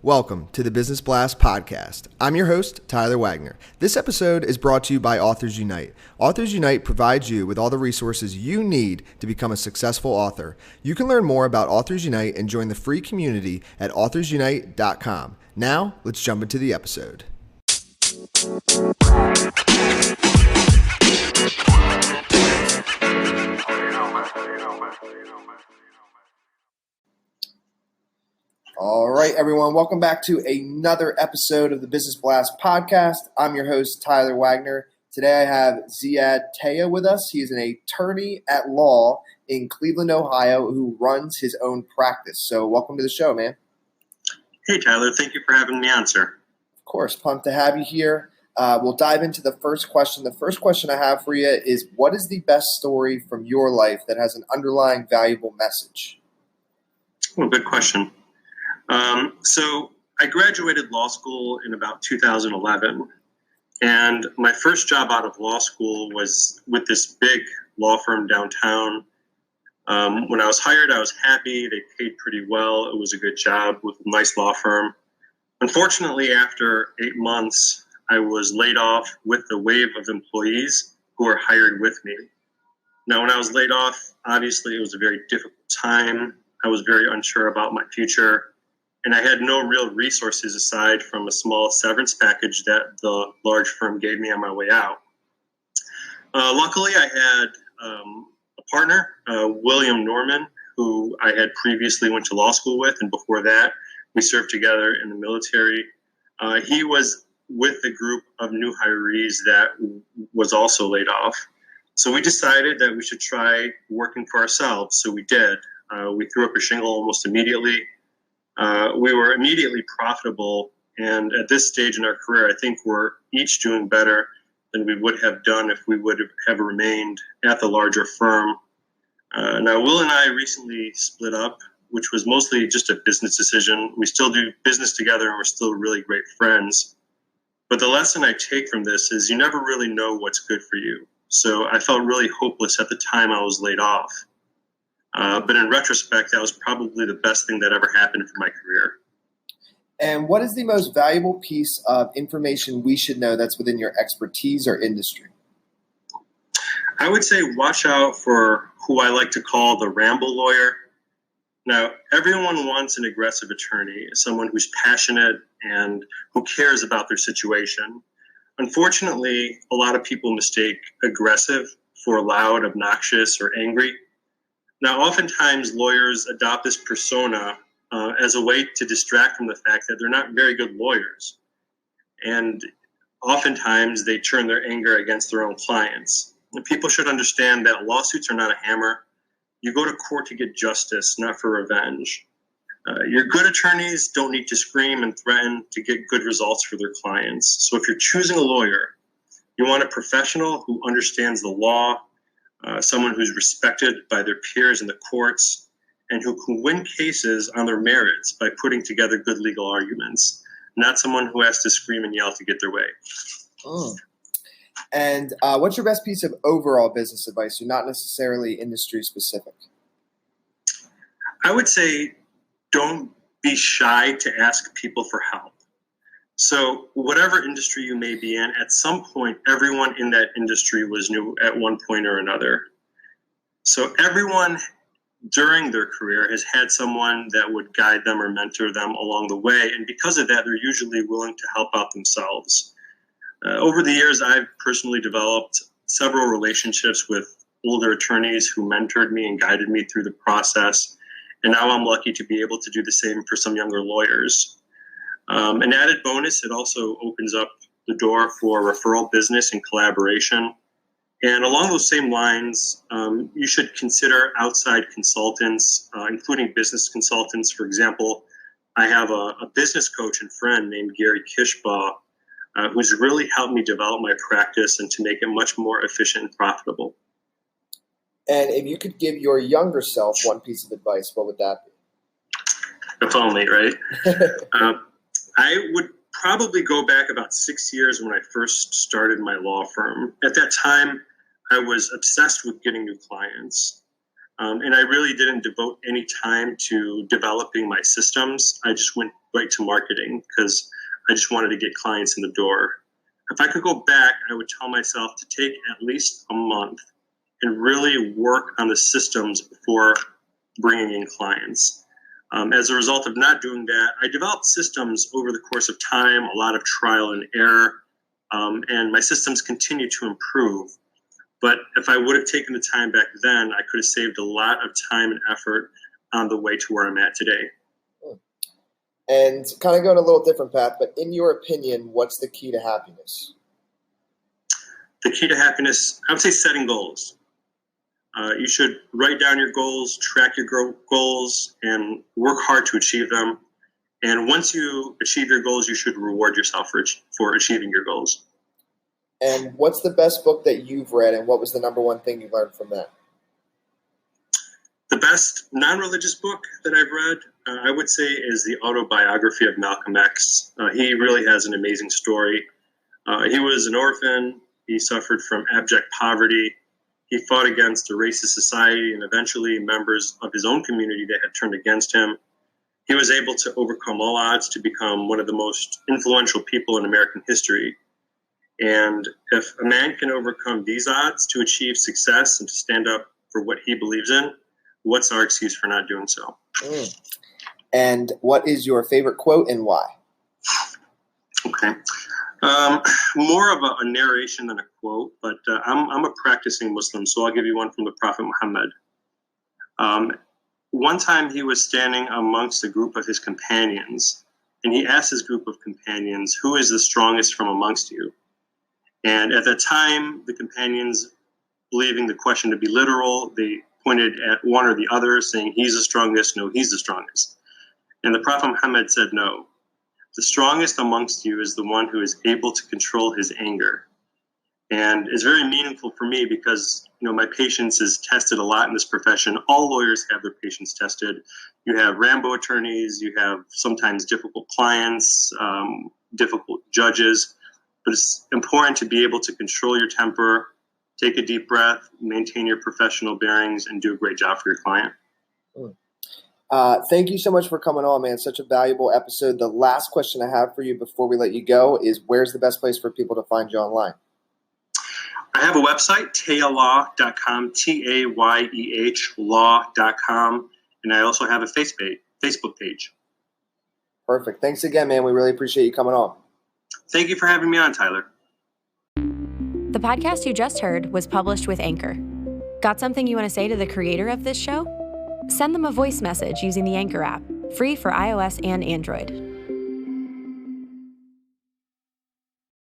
Welcome to the Business Blast podcast. I'm your host, Tyler Wagner. This episode is brought to you by Authors Unite. Authors Unite provides you with all the resources you need to become a successful author. You can learn more about Authors Unite and join the free community at authorsunite.com. Now, let's jump into the episode. All right, everyone. Welcome back to another episode of the Business Blast podcast. I'm your host, Tyler Wagner. Today I have Ziad Tayeh with us. He is an attorney at law in Cleveland, Ohio, who runs his own practice. So welcome to the show, man. Hey, Tyler. Thank you for having me on, sir. Of course. Pumped to have you here. We'll dive into the first question. The first question I have for you is, what is the best story from your life that has an underlying valuable message? Well, good question. So I graduated law school in about 2011, and my first job out of law school was with this big law firm downtown. When I was hired, I was happy. They paid pretty well. It was a good job with a nice law firm. Unfortunately, after 8 months, I was laid off with the wave of employees who were hired with me. Now, when I was laid off, obviously it was a very difficult time. I was very unsure about my future. And I had no real resources aside from a small severance package that the large firm gave me on my way out. Luckily, I had a partner, William Norman, who I had previously went to law school with, and before that, we served together in the military. He was with the group of new hirees that was also laid off. So we decided that we should try working for ourselves, so we did. We threw up a shingle almost immediately. We were immediately profitable, and at this stage in our career, I think we're each doing better than we would have done if we would have remained at the larger firm. Now, Will and I recently split up, which was mostly just a business decision. We still do business together, and we're still really great friends. But the lesson I take from this is you never really know what's good for you. So I felt really hopeless at the time I was laid off. But in retrospect, that was probably the best thing that ever happened for my career. And what is the most valuable piece of information we should know that's within your expertise or industry? I would say watch out for who I like to call the ramble lawyer. Now, everyone wants an aggressive attorney, someone who's passionate and who cares about their situation. Unfortunately, a lot of people mistake aggressive for loud, obnoxious, or angry. Now, oftentimes lawyers adopt this persona as a way to distract from the fact that they're not very good lawyers. And oftentimes they turn their anger against their own clients. And people should understand that lawsuits are not a hammer. You go to court to get justice, not for revenge. Your good attorneys don't need to scream and threaten to get good results for their clients. So if you're choosing a lawyer, you want a professional who understands the law, someone who's respected by their peers in the courts, and who can win cases on their merits by putting together good legal arguments, not someone who has to scream and yell to get their way. And what's your best piece of overall business advice, so not necessarily industry specific? I would say don't be shy to ask people for help. So whatever industry you may be in, at some point, everyone in that industry was new at one point or another. So everyone during their career has had someone that would guide them or mentor them along the way. And because of that, they're usually willing to help out themselves. Over the years, I've personally developed several relationships with older attorneys who mentored me and guided me through the process. And now I'm lucky to be able to do the same for some younger lawyers. An added bonus, it also opens up the door for referral business and collaboration. And along those same lines, you should consider outside consultants, including business consultants. For example, I have a business coach and friend named Gary Kishbaugh, who's really helped me develop my practice and to make it much more efficient and profitable. And if you could give your younger self one piece of advice, what would that be? If only, right? I would probably go back about 6 years when I first started my law firm. At that time, I was obsessed with getting new clients. And I really didn't devote any time to developing my systems. I just went right to marketing because I just wanted to get clients in the door. If I could go back, I would tell myself to take at least a month and really work on the systems before bringing in clients. As a result of not doing that, I developed systems over the course of time, a lot of trial and error, and my systems continue to improve. But if I would have taken the time back then, I could have saved a lot of time and effort on the way to where I'm at today. And kind of going a little different path, but in your opinion, what's the key to happiness? The key to happiness, I would say setting goals. You should write down your goals, track your goals, and work hard to achieve them. And once you achieve your goals, you should reward yourself for achieving your goals. And what's the best book that you've read, and what was the number one thing you learned from that? The best non-religious book that I've read, I would say, is the autobiography of Malcolm X. He really has an amazing story. He was an orphan. He suffered from abject poverty. He fought against a racist society and eventually members of his own community that had turned against him. He was able to overcome all odds to become one of the most influential people in American history. And if a man can overcome these odds to achieve success and to stand up for what he believes in, what's our excuse for not doing so? And what is your favorite quote and why? Okay. More of a narration than a quote, but I'm a practicing Muslim, so I'll give you one from the Prophet Muhammad. One time he was standing amongst a group of his companions, and he asked his group of companions, "Who is the strongest from amongst you?" And at that time, the companions, believing the question to be literal, they pointed at one or the other, saying, "He's the strongest," "No, he's the strongest." And the Prophet Muhammad said, "No. The strongest amongst you is the one who is able to control his anger." And it's very meaningful for me because, my patience is tested a lot in this profession. All lawyers have their patience tested. You have Rambo attorneys, you have sometimes difficult clients, difficult judges, but it's important to be able to control your temper, take a deep breath, maintain your professional bearings, and do a great job for your client. Thank you so much for coming on, man. Such a valuable episode. The last question I have for you before we let you go is, where's the best place for people to find you online? I have a website, tayeh.com, Tayeh law.com, and I also have a Facebook page. Perfect. Thanks again, man. We really appreciate you coming on. Thank you for having me on, Tyler. The podcast you just heard was published with Anchor. Got something you want to say to the creator of this show? Send them a voice message using the Anchor app, free for iOS and Android.